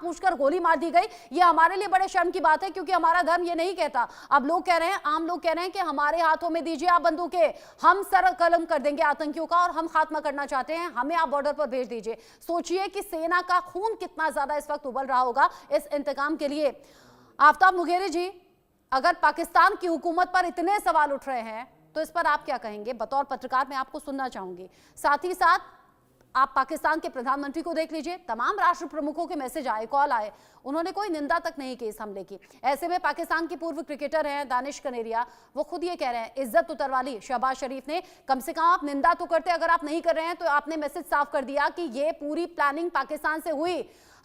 जानबूझकर गोली मार दी गई। ये हमारे लिए बड़े शर्म की बात है, क्योंकि हमारा धर्म ये नहीं कहता। अब लोग कह रहे हैं, आम लोग कह रहे हैं कि हमारे हाथों में दीजिए आप बंदूकें, हम सर कलम कर देंगे आतंकियों का और हम खात्मा करना चाहते हैं, हमें आप बॉर्डर पर भेज दीजिए। सोचिए कि सेना का खून कितना ज्यादा इस वक्त उबल रहा होगा इस इंतकाम के लिए। आफ्ताब मुंगेरी जी, अगर पाकिस्तान की हुकूमत पर इतने सवाल उठ रहे हैं तो इस पर आप क्या कहेंगे? बतौर पत्रकार मैं आपको सुनना चाहूंगी। साथ ही साथ आप पाकिस्तान के प्रधानमंत्री को देख लीजिए, तमाम राष्ट्र प्रमुखों के मैसेज आए, कॉल आए, उन्होंने कोई निंदा तक नहीं की इस हमले की। ऐसे में पाकिस्तान के पूर्व क्रिकेटर हैं दानिश कनेरिया, वो खुद ये कह रहे हैं, इज्जत उतरवाली शहबाज शरीफ ने। कम से कम आप निंदा तो करते, अगर आप नहीं कर रहे हैं तो आपने मैसेज साफ कर दिया कि ये पूरी प्लानिंग पाकिस्तान से हुई।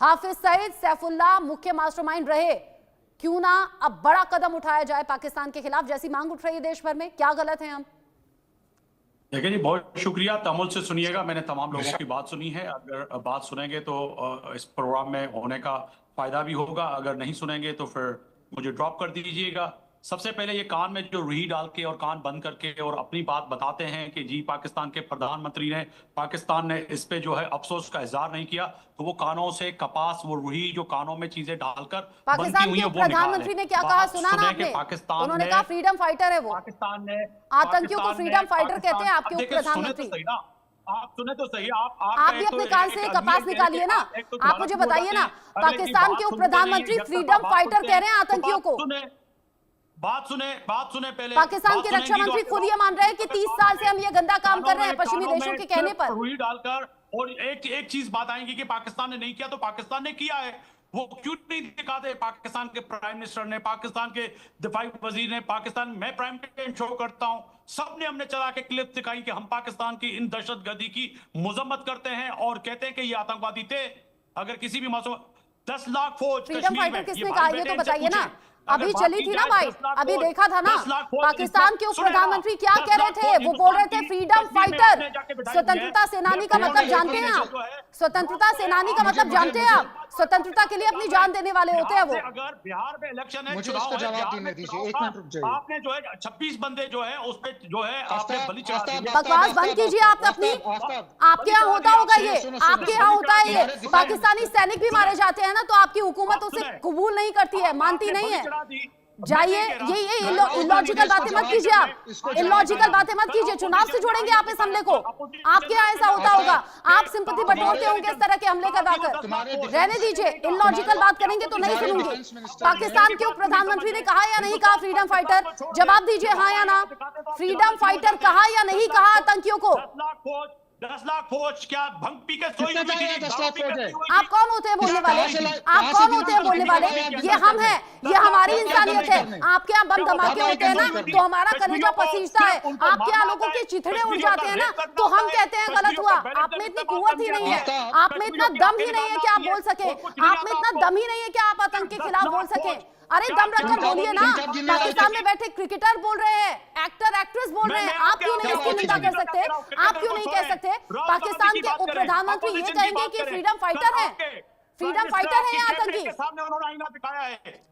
हाफिज सईद, सैफुल्लाह मुख्य मास्टरमाइंड रहे, क्यों ना अब बड़ा कदम उठाया जाए पाकिस्तान के खिलाफ, जैसी मांग उठ रही है देश भर में। क्या गलत है हम? देखिए जी, बहुत शुक्रिया। तमुल से सुनिएगा, मैंने तमाम लोगों की बात सुनी है। अगर बात सुनेंगे तो इस प्रोग्राम में होने का फायदा भी होगा, अगर नहीं सुनेंगे तो फिर मुझे ड्रॉप कर दीजिएगा। सबसे पहले ये कान में जो रुई डाल के और कान बंद करके और अपनी बात बताते हैं कि जी पाकिस्तान के प्रधानमंत्री ने, पाकिस्तान ने इस पे जो है अफसोस का इजहार नहीं किया, तो वो कानों से कपास, वो रुई जो कानों में चीजें डालकर पाकिस्तान के प्रधानमंत्री ने क्या कहा सुना ना आपने? उन्होंने कहा फ्रीडम फाइटर है वो, पाकिस्तान ने आतंकियों को फ्रीडम फाइटर कहते हैं आपके उप प्रधानमंत्री। आप सुने तो सही, आप भी अपने कान से कपास निकालिए ना। आप मुझे बताइए ना, पाकिस्तान के उप प्रधानमंत्री फ्रीडम फाइटर कह रहे हैं आतंकियों को। बात सुने पहले। पाकिस्तान के रक्षा मंत्री खुद ये मान रहे हैं कि 30 साल से हम ये गंदा काम कर रहे हैं पश्चिमी देशों के कहने पर। रुई डालकर और एक चीज बात आएंगी कि पाकिस्तान ने नहीं किया, तो पाकिस्तान ने किया है। वो क्यों नहीं दिखाते? पाकिस्तान के प्राइम मिनिस्टर ने, पाकिस्तान के दिफाई वजीर ने, पाकिस्तान, मैं प्राइम शो करता हूं, सबने हमने चला के क्लिप दिखाई कि हम पाकिस्तान की इन दहशतगर्दी की मजम्मत करते हैं और कहते हैं कि ये आतंकवादी थे। अगर किसी भी मौसम 10 लाख फौज फ्रीडम फाइटर किसने कहा ये तो बताइए ना। अभी चली थी ना भाई, अभी देखा था ना पाकिस्तान के उप प्रधानमंत्री क्या कह रहे थे। वो बोल रहे थे फ्रीडम फाइटर, स्वतंत्रता सेनानी का मतलब जानते हैं आप? स्वतंत्रता सेनानी का मतलब जानते हैं आप? स्वतंत्रता के लिए अपनी जान देने वाले होते हैं वो। अगर बिहार में इलेक्शन है, मुझे इसका जवाब देने दीजिए, 1 मिनट रुक जाइए। आपने जो है 26 बंदे जो है उस पे जो है आपने बलि चढ़ा दिए। बकवास बंद कीजिए आप अपनी। आपके यहाँ होता होगा ये, आपके यहाँ होता है ये। पाकिस्तानी सैनिक भी मारे जाते हैं ना, तो आपकी हुकूमत उसे कबूल नहीं करती है, मानती नहीं है। जाइए, ये इलॉजिकल बातें मत कीजिए आप, इलॉजिकल बातें मत कीजिए। चुनाव से जोड़ेंगे आप इस हमले को? आपके यहाँ ऐसा होता होगा, आप सिंपैथी बटोरते होंगे इस तरह के हमले करवाकर। रहने दीजिए, इलॉजिकल बात करेंगे तो नहीं सुनूंगी। पाकिस्तान के उप प्रधानमंत्री ने कहा या नहीं कहा फ्रीडम फाइटर? जवाब दीजिए हाँ या ना। फ्रीडम फाइटर कहा या नहीं कहा आतंकियों को? 10 लाख फौज क्या भंग पी के सोई? 10 लाख फौज है। आप कौन होते हैं बोलने वाले? आप कौन होते हैं बोलने वाले? ये हम हैं, ये हमारी इंसानियत है। आपके यहाँ बम धमाके होते हैं ना, तो हमारा कलेजा पसीजता है। आपके यहाँ लोगों के चिथड़े उड़ जाते हैं ना, तो हम कहते हैं गलत हुआ। आप में इतनी कुव्वत ही नहीं है, आप में इतना दम ही नहीं है कि आप बोल सके, आप में इतना दम ही नहीं है कि आप आतंक के खिलाफ बोल सके। अरे दम रखकर बोलिए ना। पाकिस्तान में बैठे क्रिकेटर बोल रहे हैं, एक्टर एक्ट्रेस बोल रहे हैं, आप क्यों नहीं इसकी निंदा कर सकते? आप क्यों नहीं कह सकते? पाकिस्तान के उप प्रधानमंत्री ये कहेंगे कि फ्रीडम फाइटर है, फ्रीडम फाइटर है आतंकी।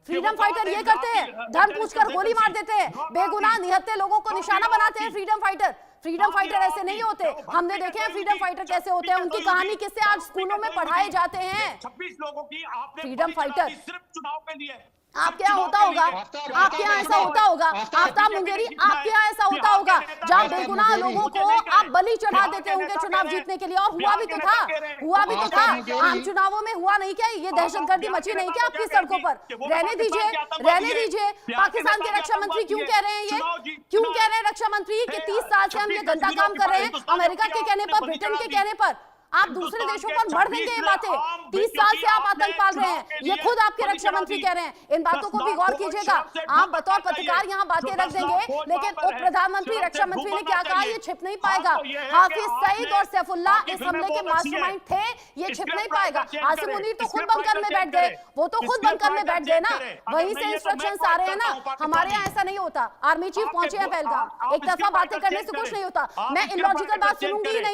फ्रीडम फाइटर ये करते हैं, धर्म पूछकर गोली मार देते हैं, बेगुनाह निहत्थे लोगों को निशाना बनाते हैं फ्रीडम फाइटर। फ्रीडम फाइटर ऐसे नहीं होते, हमने देखे हैं फ्रीडम फाइटर कैसे होते हैं, उनकी कहानी किससे आज स्कूलों में पढ़ाए जाते हैं। 26 लोगों की आपने फ्रीडम फाइटर सिर्फ चुनाव के लिए। आपके यहाँ होता होगा, आपके यहाँ ऐसा होता होगा। आफ्ताब मुंगेरी, आपके यहाँ ऐसा होता होगा जहाँ बेगुनाह लोगों को आप बलि चढ़ा देते होंगे चुनाव जीतने के लिए। और हुआ भी तो था, हुआ भी तो था। आम चुनावों में हुआ नहीं क्या ये दहशतगर्दी मची नहीं क्या आपकी सड़कों पर? रहने दीजिए, रहने दीजिए। पाकिस्तान के रक्षा मंत्री क्यों कह रहे हैं ये, क्यों कह रहे हैं रक्षा मंत्री कि 30 साल से हम ये गंदा काम कर रहे हैं? अमेरिका के कहने पर, ब्रिटेन के कहने पर आप दूसरे देशों पर मर देंगे ये बातें। 30 साल से आप आतंक पाल रहे हैं, ये खुद आपके रक्षा मंत्री कह रहे हैं। इन बातों को भी गौर कीजिएगा। आप बतौर पत्रकार यहाँ बातें रख देंगे, लेकिन उप प्रधानमंत्री, रक्षा मंत्री ने क्या कहा ये छिप नहीं पाएगा। हाफिज सईद और सैफुल्लाह इस हमले के मास्टरमाइंड थे, ये छिप नहीं पाएगा। आसिम मुनीर तो खुद बंकर में बैठ गए, वो तो खुद बंकर में बैठ गए ना, वहीं से इंस्ट्रक्शंस आ रहे हैं ना। हमारे यहाँ ऐसा नहीं होता, आर्मी चीफ पहुंचे हैं पहलगाम, एक तरफा बातें करने से कुछ नहीं होता। मैं इलॉजिकल बात सुनूंगी ही नहीं।